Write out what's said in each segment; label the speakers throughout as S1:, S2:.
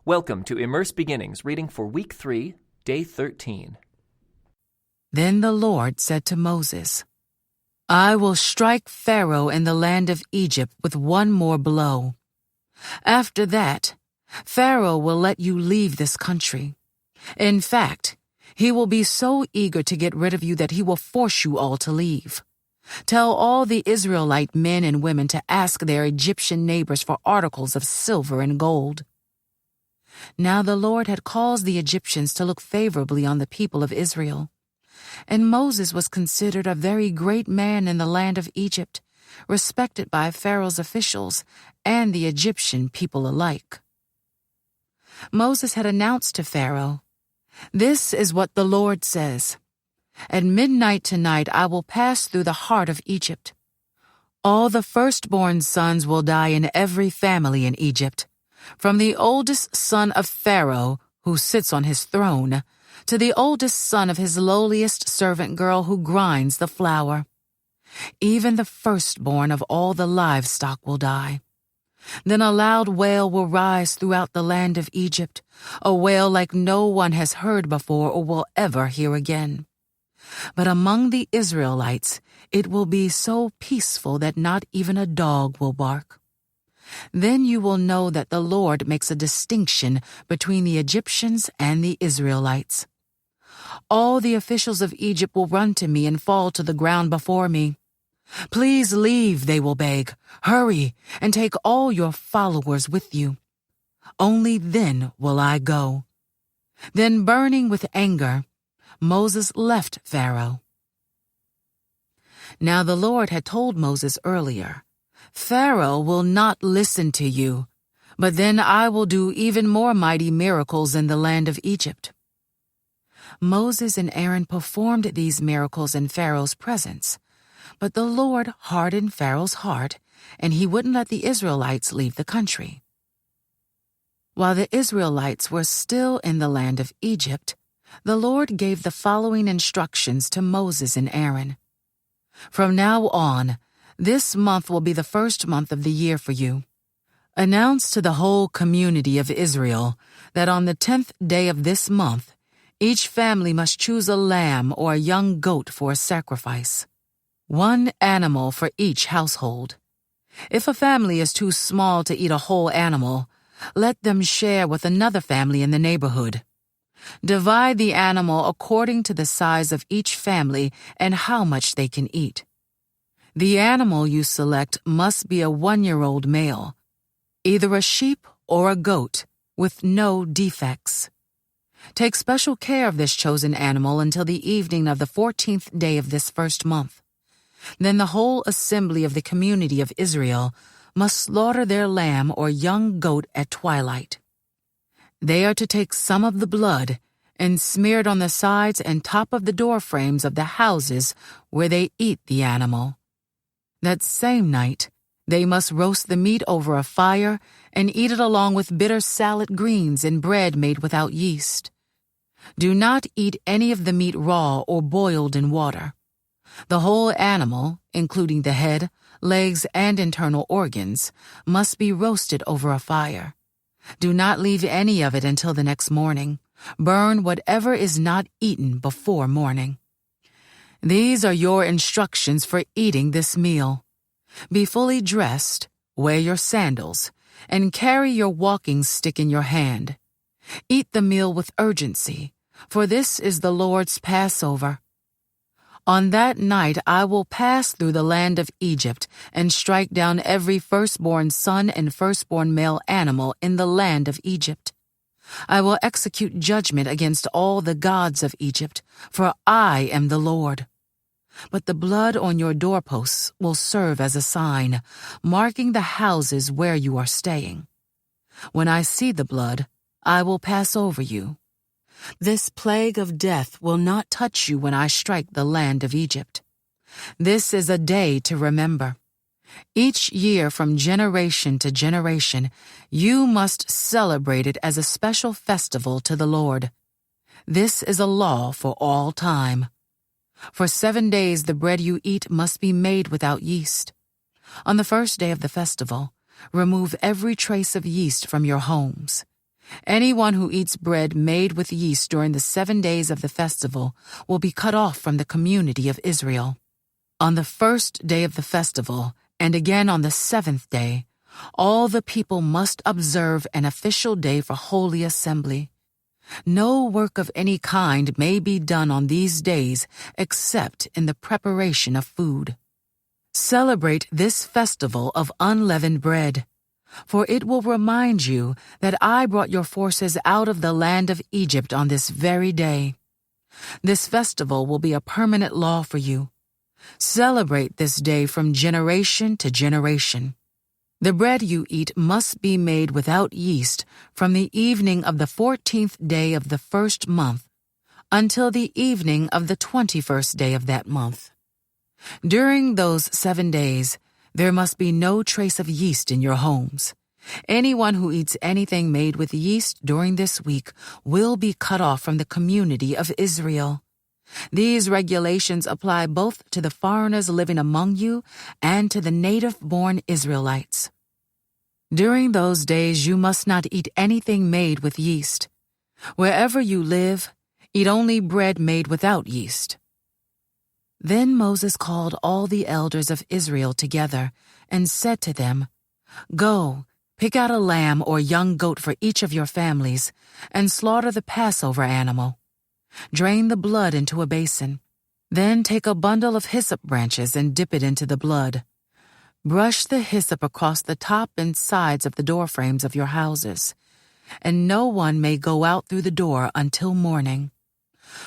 S1: Welcome to Immerse Beginnings, reading for Week 3, Day 13.
S2: Then the Lord said to Moses, I will strike Pharaoh in the land of Egypt with one more blow. After that, Pharaoh will let you leave this country. In fact, he will be so eager to get rid of you that he will force you all to leave. Tell all the Israelite men and women to ask their Egyptian neighbors for articles of silver and gold. Now the Lord had caused the Egyptians to look favorably on the people of Israel. And Moses was considered a very great man in the land of Egypt, respected by Pharaoh's officials and the Egyptian people alike. Moses had announced to Pharaoh, This is what the Lord says. At midnight tonight I will pass through the heart of Egypt. All the firstborn sons will die in every family in Egypt, from the oldest son of Pharaoh, who sits on his throne, to the oldest son of his lowliest servant girl who grinds the flour. Even the firstborn of all the livestock will die. Then a loud wail will rise throughout the land of Egypt, a wail like no one has heard before or will ever hear again. But among the Israelites it will be so peaceful that not even a dog will bark. Then you will know that the Lord makes a distinction between the Egyptians and the Israelites. All the officials of Egypt will run to me and fall to the ground before me. Please leave, they will beg. Hurry, and take all your followers with you. Only then will I go. Then, burning with anger, Moses left Pharaoh. Now the Lord had told Moses earlier, Pharaoh will not listen to you, but then I will do even more mighty miracles in the land of Egypt. Moses and Aaron performed these miracles in Pharaoh's presence, but the Lord hardened Pharaoh's heart, and he wouldn't let the Israelites leave the country. While the Israelites were still in the land of Egypt, the Lord gave the following instructions to Moses and Aaron. From now on, this month will be the first month of the year for you. Announce to the whole community of Israel that on the 10th day of this month, each family must choose a lamb or a young goat for a sacrifice. One animal for each household. If a family is too small to eat a whole animal, let them share with another family in the neighborhood. Divide the animal according to the size of each family and how much they can eat. The animal you select must be a 1-year-old male, either a sheep or a goat, with no defects. Take special care of this chosen animal until the evening of the 14th day of this first month. Then the whole assembly of the community of Israel must slaughter their lamb or young goat at twilight. They are to take some of the blood and smear it on the sides and top of the door frames of the houses where they eat the animal. That same night, they must roast the meat over a fire and eat it along with bitter salad greens and bread made without yeast. Do not eat any of the meat raw or boiled in water. The whole animal, including the head, legs, and internal organs, must be roasted over a fire. Do not leave any of it until the next morning. Burn whatever is not eaten before morning. These are your instructions for eating this meal. Be fully dressed, wear your sandals, and carry your walking stick in your hand. Eat the meal with urgency, for this is the Lord's Passover. On that night I will pass through the land of Egypt and strike down every firstborn son and firstborn male animal in the land of Egypt. I will execute judgment against all the gods of Egypt, for I am the Lord. But the blood on your doorposts will serve as a sign, marking the houses where you are staying. When I see the blood, I will pass over you. This plague of death will not touch you when I strike the land of Egypt. This is a day to remember. Each year from generation to generation, you must celebrate it as a special festival to the Lord. This is a law for all time. For 7 days the bread you eat must be made without yeast. On the first day of the festival, remove every trace of yeast from your homes. Anyone who eats bread made with yeast during the 7 days of the festival will be cut off from the community of Israel. On the first day of the festival, and again on the 7th day, all the people must observe an official day for holy assembly. No work of any kind may be done on these days except in the preparation of food. Celebrate this festival of unleavened bread, for it will remind you that I brought your forces out of the land of Egypt on this very day. This festival will be a permanent law for you. Celebrate this day from generation to generation. The bread you eat must be made without yeast from the evening of the 14th day of the first month until the evening of the 21st day of that month. During those 7 days, there must be no trace of yeast in your homes. Anyone who eats anything made with yeast during this week will be cut off from the community of Israel. These regulations apply both to the foreigners living among you and to the native-born Israelites. During those days you must not eat anything made with yeast. Wherever you live, eat only bread made without yeast. Then Moses called all the elders of Israel together and said to them, "Go, pick out a lamb or young goat for each of your families, and slaughter the Passover animal. Drain the blood into a basin. Then take a bundle of hyssop branches and dip it into the blood. Brush the hyssop across the top and sides of the doorframes of your houses, and no one may go out through the door until morning.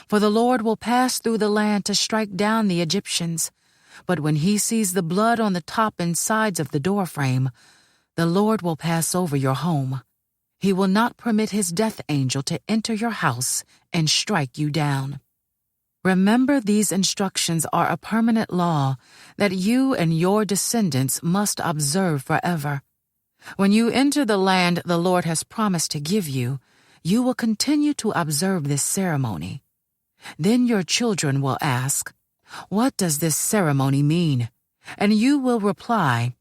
S2: For the Lord will pass through the land to strike down the Egyptians, but when he sees the blood on the top and sides of the doorframe, the Lord will pass over your home. He will not permit his death angel to enter your house and strike you down." Remember, these instructions are a permanent law that you and your descendants must observe forever. When you enter the land the Lord has promised to give you, you will continue to observe this ceremony. Then your children will ask, "What does this ceremony mean?" And you will reply,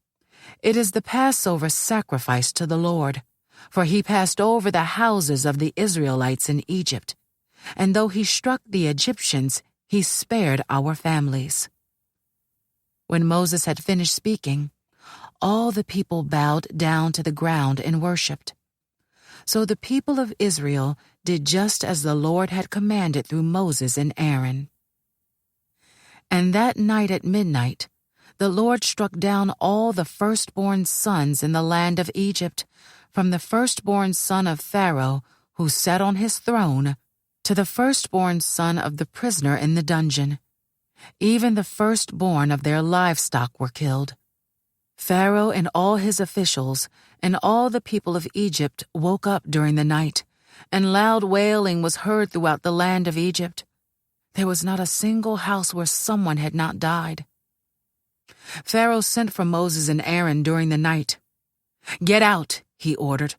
S2: "It is the Passover sacrifice to the Lord, for he passed over the houses of the Israelites in Egypt, and though he struck the Egyptians, he spared our families." When Moses had finished speaking, all the people bowed down to the ground and worshipped. So the people of Israel did just as the Lord had commanded through Moses and Aaron. And that night at midnight, the Lord struck down all the firstborn sons in the land of Egypt, from the firstborn son of Pharaoh, who sat on his throne, to the firstborn son of the prisoner in the dungeon. Even the firstborn of their livestock were killed. Pharaoh and all his officials and all the people of Egypt woke up during the night, and loud wailing was heard throughout the land of Egypt. There was not a single house where someone had not died. Pharaoh sent for Moses and Aaron during the night. "Get out," he ordered.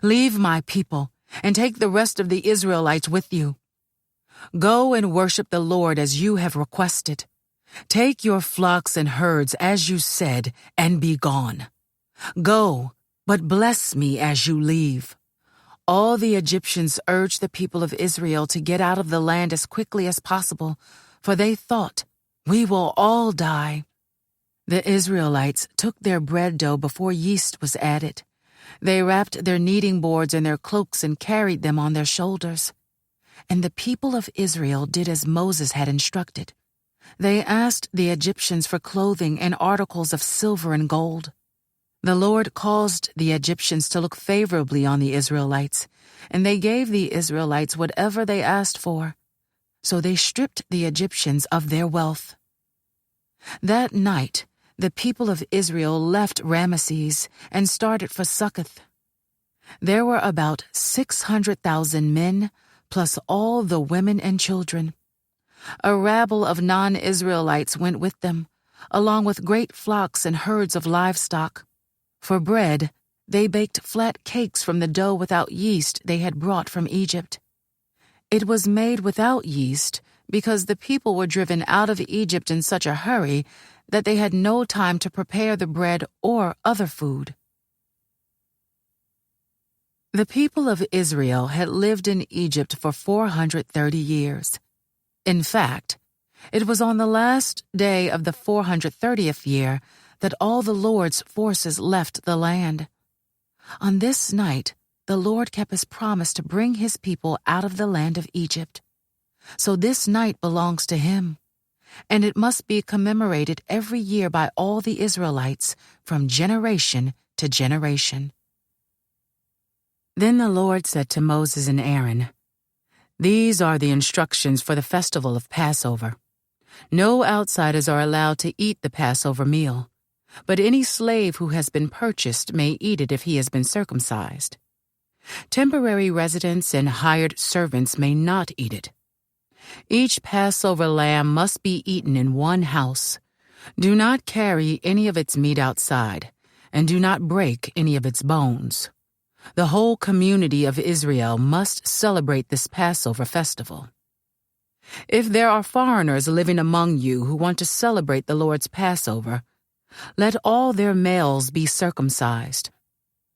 S2: "Leave my people, and take the rest of the Israelites with you. Go and worship the Lord as you have requested. Take your flocks and herds as you said, and be gone. Go, but bless me as you leave." All the Egyptians urged the people of Israel to get out of the land as quickly as possible, for they thought, "We will all die." The Israelites took their bread dough before yeast was added. They wrapped their kneading boards in their cloaks and carried them on their shoulders. And the people of Israel did as Moses had instructed. They asked the Egyptians for clothing and articles of silver and gold. The Lord caused the Egyptians to look favorably on the Israelites, and they gave the Israelites whatever they asked for. So they stripped the Egyptians of their wealth. That night, the people of Israel left Ramesses and started for Succoth. There were about 600,000 men, plus all the women and children. A rabble of non-Israelites went with them, along with great flocks and herds of livestock. For bread, they baked flat cakes from the dough without yeast they had brought from Egypt. It was made without yeast because the people were driven out of Egypt in such a hurry that they had no time to prepare the bread or other food. The people of Israel had lived in Egypt for 430 years. In fact, it was on the last day of the 430th year that all the Lord's forces left the land. On this night, the Lord kept his promise to bring his people out of the land of Egypt. So this night belongs to him, and it must be commemorated every year by all the Israelites from generation to generation. Then the Lord said to Moses and Aaron, "These are the instructions for the festival of Passover. No outsiders are allowed to eat the Passover meal, but any slave who has been purchased may eat it if he has been circumcised. Temporary residents and hired servants may not eat it. Each Passover lamb must be eaten in one house. Do not carry any of its meat outside, and do not break any of its bones. The whole community of Israel must celebrate this Passover festival. If there are foreigners living among you who want to celebrate the Lord's Passover, let all their males be circumcised.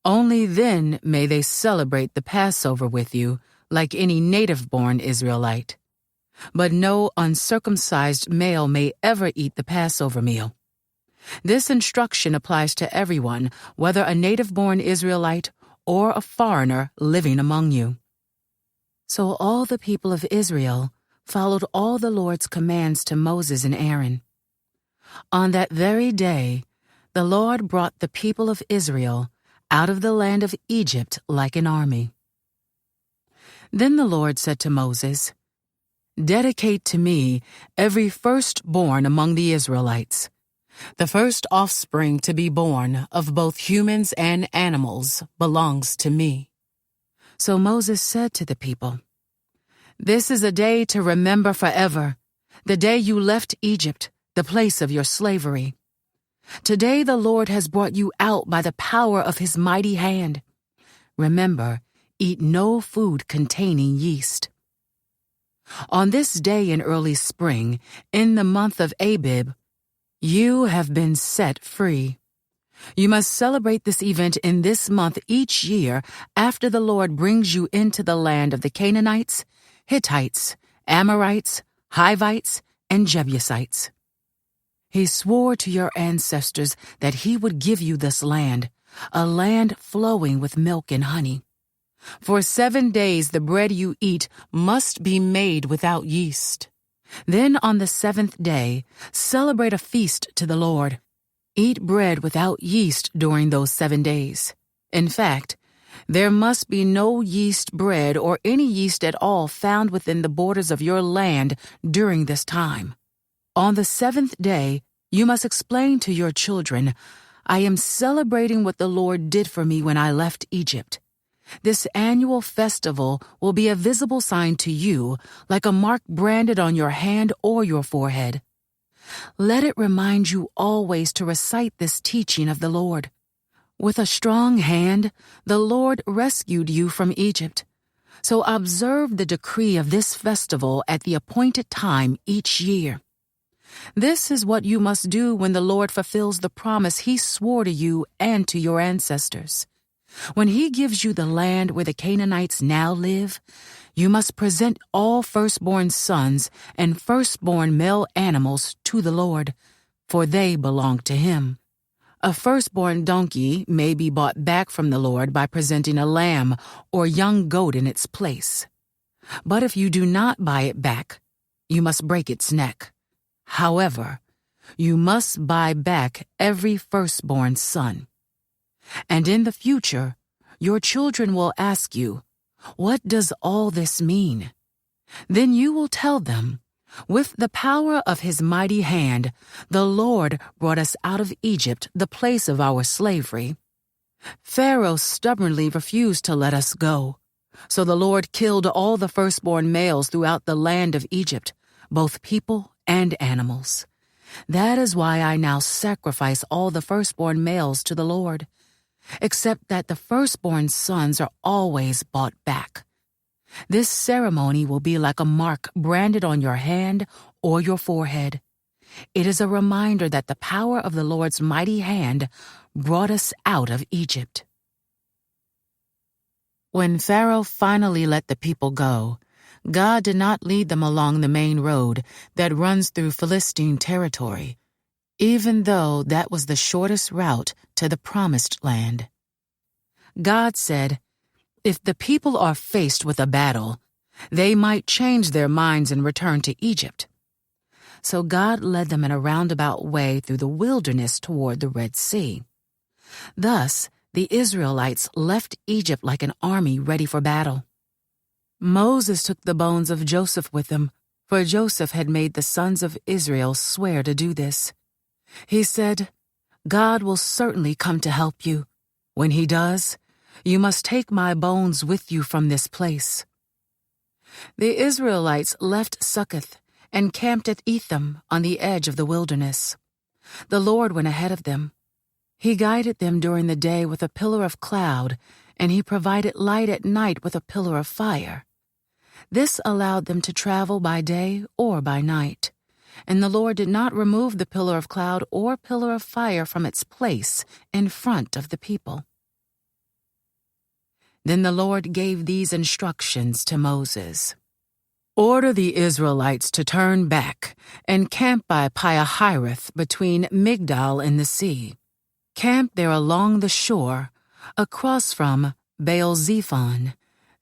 S2: Only then may they celebrate the Passover with you like any native-born Israelite. But no uncircumcised male may ever eat the Passover meal. This instruction applies to everyone, whether a native-born Israelite or a foreigner living among you." So all the people of Israel followed all the Lord's commands to Moses and Aaron. On that very day, the Lord brought the people of Israel out of the land of Egypt like an army. Then the Lord said to Moses, "Dedicate to me every firstborn among the Israelites. The first offspring to be born of both humans and animals belongs to me." So Moses said to the people, "This is a day to remember forever, the day you left Egypt, the place of your slavery. Today the Lord has brought you out by the power of his mighty hand. Remember, eat no food containing yeast. On this day in early spring, in the month of Abib, you have been set free. You must celebrate this event in this month each year after the Lord brings you into the land of the Canaanites, Hittites, Amorites, Hivites, and Jebusites. He swore to your ancestors that he would give you this land, a land flowing with milk and honey. For 7 days the bread you eat must be made without yeast. Then on the 7th day, celebrate a feast to the Lord. Eat bread without yeast during those 7 days. In fact, there must be no yeast bread or any yeast at all found within the borders of your land during this time. On the 7th day, you must explain to your children, 'I am celebrating what the Lord did for me when I left Egypt.' This annual festival will be a visible sign to you, like a mark branded on your hand or your forehead. Let it remind you always to recite this teaching of the Lord. With a strong hand, the Lord rescued you from Egypt. So observe the decree of this festival at the appointed time each year. This is what you must do when the Lord fulfills the promise he swore to you and to your ancestors. When he gives you the land where the Canaanites now live, you must present all firstborn sons and firstborn male animals to the Lord, for they belong to him. A firstborn donkey may be bought back from the Lord by presenting a lamb or young goat in its place. But if you do not buy it back, you must break its neck. However, you must buy back every firstborn son. And in the future, your children will ask you, 'What does all this mean?' Then you will tell them, 'With the power of his mighty hand, the Lord brought us out of Egypt, the place of our slavery. Pharaoh stubbornly refused to let us go. So the Lord killed all the firstborn males throughout the land of Egypt, both people and animals. That is why I now sacrifice all the firstborn males to the Lord, except that the firstborn sons are always bought back. This ceremony will be like a mark branded on your hand or your forehead. It is a reminder that the power of the Lord's mighty hand brought us out of Egypt." When Pharaoh finally let the people go, God did not lead them along the main road that runs through Philistine territory, even though that was the shortest route to the Promised Land. God said, if the people are faced with a battle, they might change their minds and return to Egypt. So God led them in a roundabout way through the wilderness toward the Red Sea. Thus, the Israelites left Egypt like an army ready for battle. Moses took the bones of Joseph with him, for Joseph had made the sons of Israel swear to do this. He said, God will certainly come to help you. When he does, you must take my bones with you from this place. The Israelites left Succoth and camped at Etham on the edge of the wilderness. The Lord went ahead of them. He guided them during the day with a pillar of cloud, and he provided light at night with a pillar of fire. This allowed them to travel by day or by night, and the Lord did not remove the pillar of cloud or pillar of fire from its place in front of the people. Then the Lord gave these instructions to Moses. Order the Israelites to turn back and camp by Pi-hahiroth between Migdal and the sea. Camp there along the shore, across from Baal-zephon.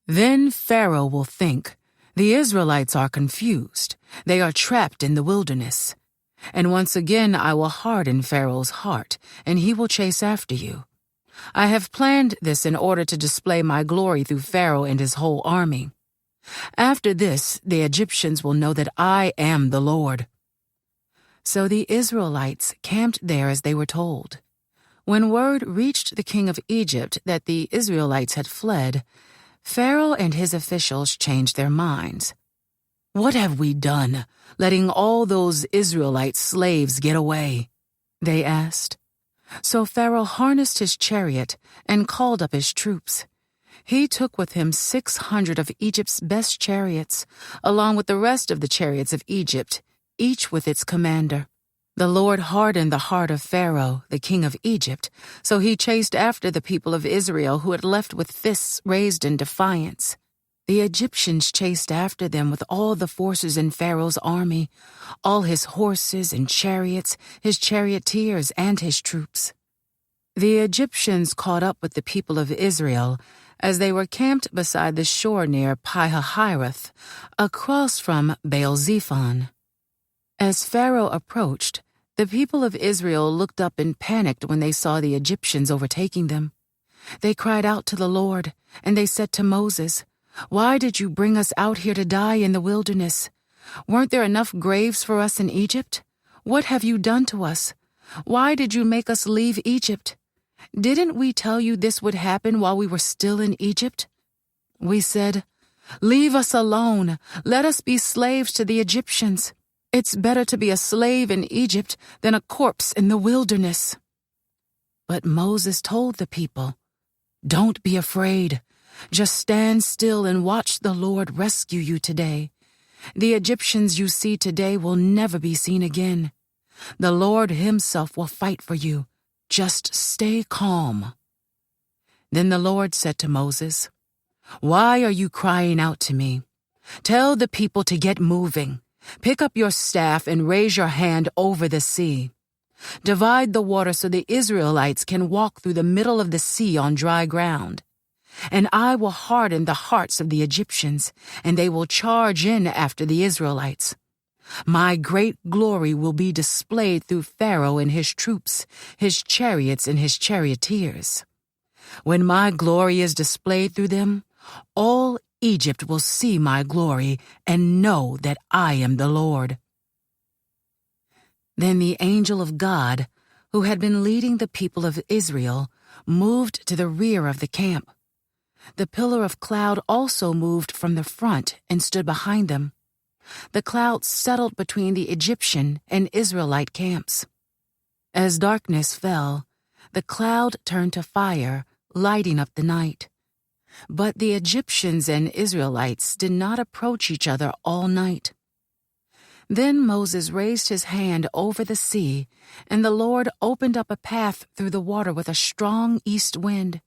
S2: Then Pharaoh will think, the Israelites are confused. They are trapped in the wilderness. And once again I will harden Pharaoh's heart, and he will chase after you. I have planned this in order to display my glory through Pharaoh and his whole army. After this, the Egyptians will know that I am the Lord. So the Israelites camped there as they were told. When word reached the king of Egypt that the Israelites had fled, Pharaoh and his officials changed their minds. What have we done, letting all those Israelite slaves get away? They asked. So Pharaoh harnessed his chariot and called up his troops. He took with him 600 of Egypt's best chariots, along with the rest of the chariots of Egypt, each with its commander. The Lord hardened the heart of Pharaoh, the king of Egypt, so he chased after the people of Israel who had left with fists raised in defiance. The Egyptians chased after them with all the forces in Pharaoh's army, all his horses and chariots, his charioteers and his troops. The Egyptians caught up with the people of Israel as they were camped beside the shore near Pi-hahiroth, across from Baal-zephon. As Pharaoh approached, the people of Israel looked up and panicked when they saw the Egyptians overtaking them. They cried out to the Lord, and they said to Moses, "Why did you bring us out here to die in the wilderness? Weren't there enough graves for us in Egypt? What have you done to us? Why did you make us leave Egypt? Didn't we tell you this would happen while we were still in Egypt? We said, 'Leave us alone. Let us be slaves to the Egyptians. It's better to be a slave in Egypt than a corpse in the wilderness.'" But Moses told the people, "Don't be afraid. Just stand still and watch the Lord rescue you today. The Egyptians you see today will never be seen again. The Lord himself will fight for you. Just stay calm." Then the Lord said to Moses, "Why are you crying out to me? Tell the people to get moving. Pick up your staff and raise your hand over the sea. Divide the water so the Israelites can walk through the middle of the sea on dry ground. And I will harden the hearts of the Egyptians, and they will charge in after the Israelites. My great glory will be displayed through Pharaoh and his troops, his chariots and his charioteers. When my glory is displayed through them, all Egypt will see my glory and know that I am the Lord." Then the angel of God, who had been leading the people of Israel, moved to the rear of the camp. The pillar of cloud also moved from the front and stood behind them. The cloud settled between the Egyptian and Israelite camps. As darkness fell, the cloud turned to fire, lighting up the night. But the Egyptians and Israelites did not approach each other all night. Then Moses raised his hand over the sea, and the Lord opened up a path through the water with a strong east wind.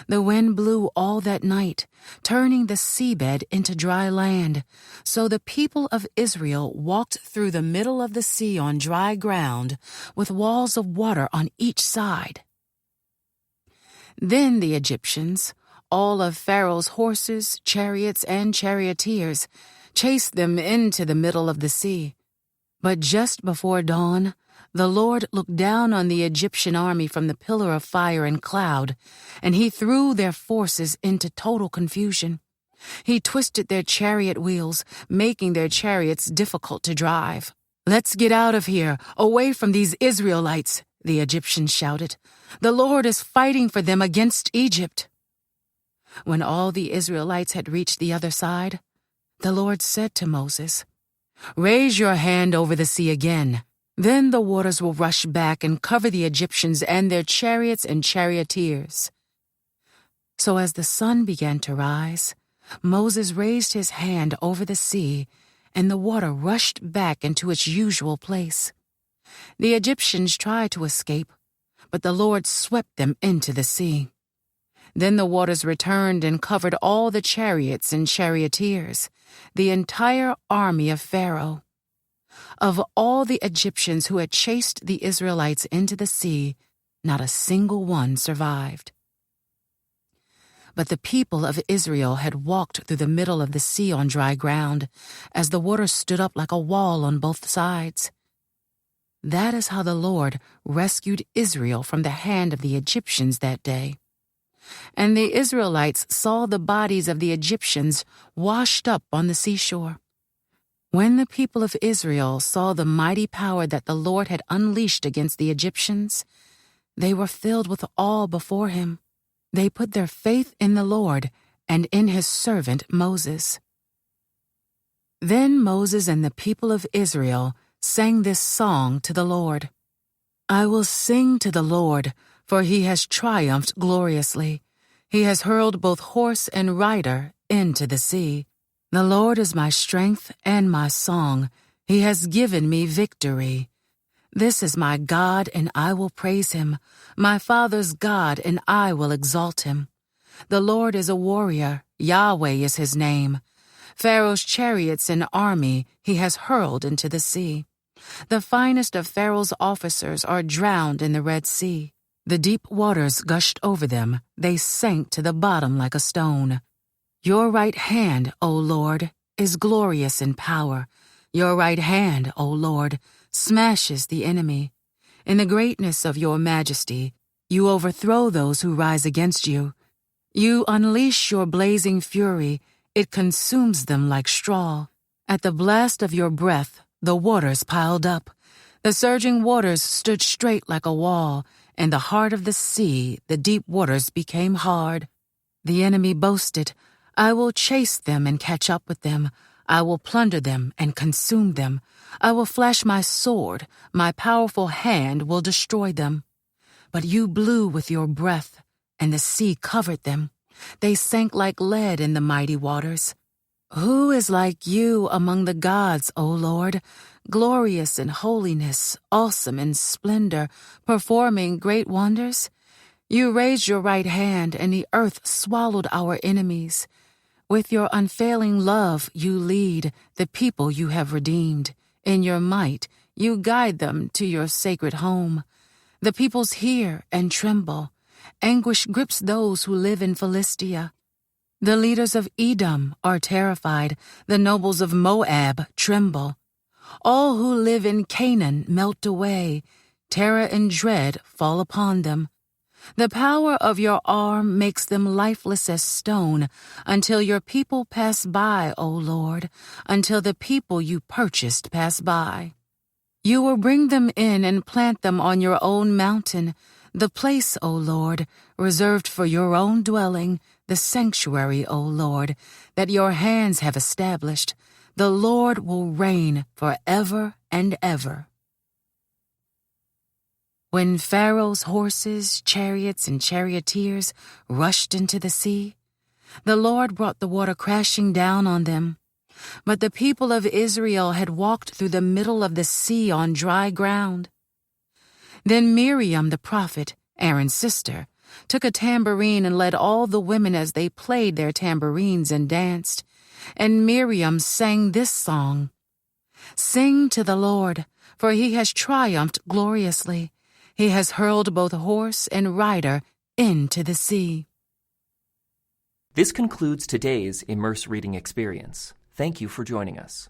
S2: The wind blew all that night, turning the seabed into dry land. So the people of Israel walked through the middle of the sea on dry ground, with walls of water on each side. Then the Egyptians, all of Pharaoh's horses, chariots, and charioteers, chased them into the middle of the sea. But just before dawn, the Lord looked down on the Egyptian army from the pillar of fire and cloud, and he threw their forces into total confusion. He twisted their chariot wheels, making their chariots difficult to drive. "Let's get out of here, away from these Israelites," the Egyptians shouted. "The Lord is fighting for them against Egypt." When all the Israelites had reached the other side, the Lord said to Moses, "Raise your hand over the sea again. Then the waters will rush back and cover the Egyptians and their chariots and charioteers." So as the sun began to rise, Moses raised his hand over the sea, and the water rushed back into its usual place. The Egyptians tried to escape, but the Lord swept them into the sea. Then the waters returned and covered all the chariots and charioteers, the entire army of Pharaoh. Of all the Egyptians who had chased the Israelites into the sea, not a single one survived. But the people of Israel had walked through the middle of the sea on dry ground, as the water stood up like a wall on both sides. That is how the Lord rescued Israel from the hand of the Egyptians that day. And the Israelites saw the bodies of the Egyptians washed up on the seashore. When the people of Israel saw the mighty power that the Lord had unleashed against the Egyptians, they were filled with awe before him. They put their faith in the Lord and in his servant Moses. Then Moses and the people of Israel sang this song to the Lord. "I will sing to the Lord, for he has triumphed gloriously. He has hurled both horse and rider into the sea. The Lord is my strength and my song. He has given me victory. This is my God, and I will praise him, my father's God, and I will exalt him. The Lord is a warrior, Yahweh is his name. Pharaoh's chariots and army he has hurled into the sea. The finest of Pharaoh's officers are drowned in the Red Sea. The deep waters gushed over them, they sank to the bottom like a stone. Your right hand, O Lord, is glorious in power. Your right hand, O Lord, smashes the enemy. In the greatness of your majesty, you overthrow those who rise against you. You unleash your blazing fury, it consumes them like straw. At the blast of your breath, the waters piled up. The surging waters stood straight like a wall. In the heart of the sea, the deep waters became hard. The enemy boasted, I will chase them and catch up with them. I will plunder them and consume them. I will flash my sword. My powerful hand will destroy them. But you blew with your breath, and the sea covered them. They sank like lead in the mighty waters. Who is like you among the gods, O Lord? Glorious in holiness, awesome in splendor, performing great wonders? You raised your right hand, and the earth swallowed our enemies. With your unfailing love you lead the people you have redeemed. In your might you guide them to your sacred home. The peoples hear and tremble. Anguish grips those who live in Philistia. The leaders of Edom are terrified. The nobles of Moab tremble. All who live in Canaan melt away. Terror and dread fall upon them. The power of your arm makes them lifeless as stone, until your people pass by, O Lord, until the people you purchased pass by. You will bring them in and plant them on your own mountain, the place, O Lord, reserved for your own dwelling, the sanctuary, O Lord, that your hands have established. The Lord will reign forever and ever. When Pharaoh's horses, chariots, and charioteers rushed into the sea, the Lord brought the water crashing down on them. But the people of Israel had walked through the middle of the sea on dry ground. Then Miriam the prophet, Aaron's sister, took a tambourine and led all the women as they played their tambourines and danced. And Miriam sang this song: "Sing to the Lord, for he has triumphed gloriously. He has hurled both horse and rider into the sea."
S1: This concludes today's Immerse reading experience. Thank you for joining us.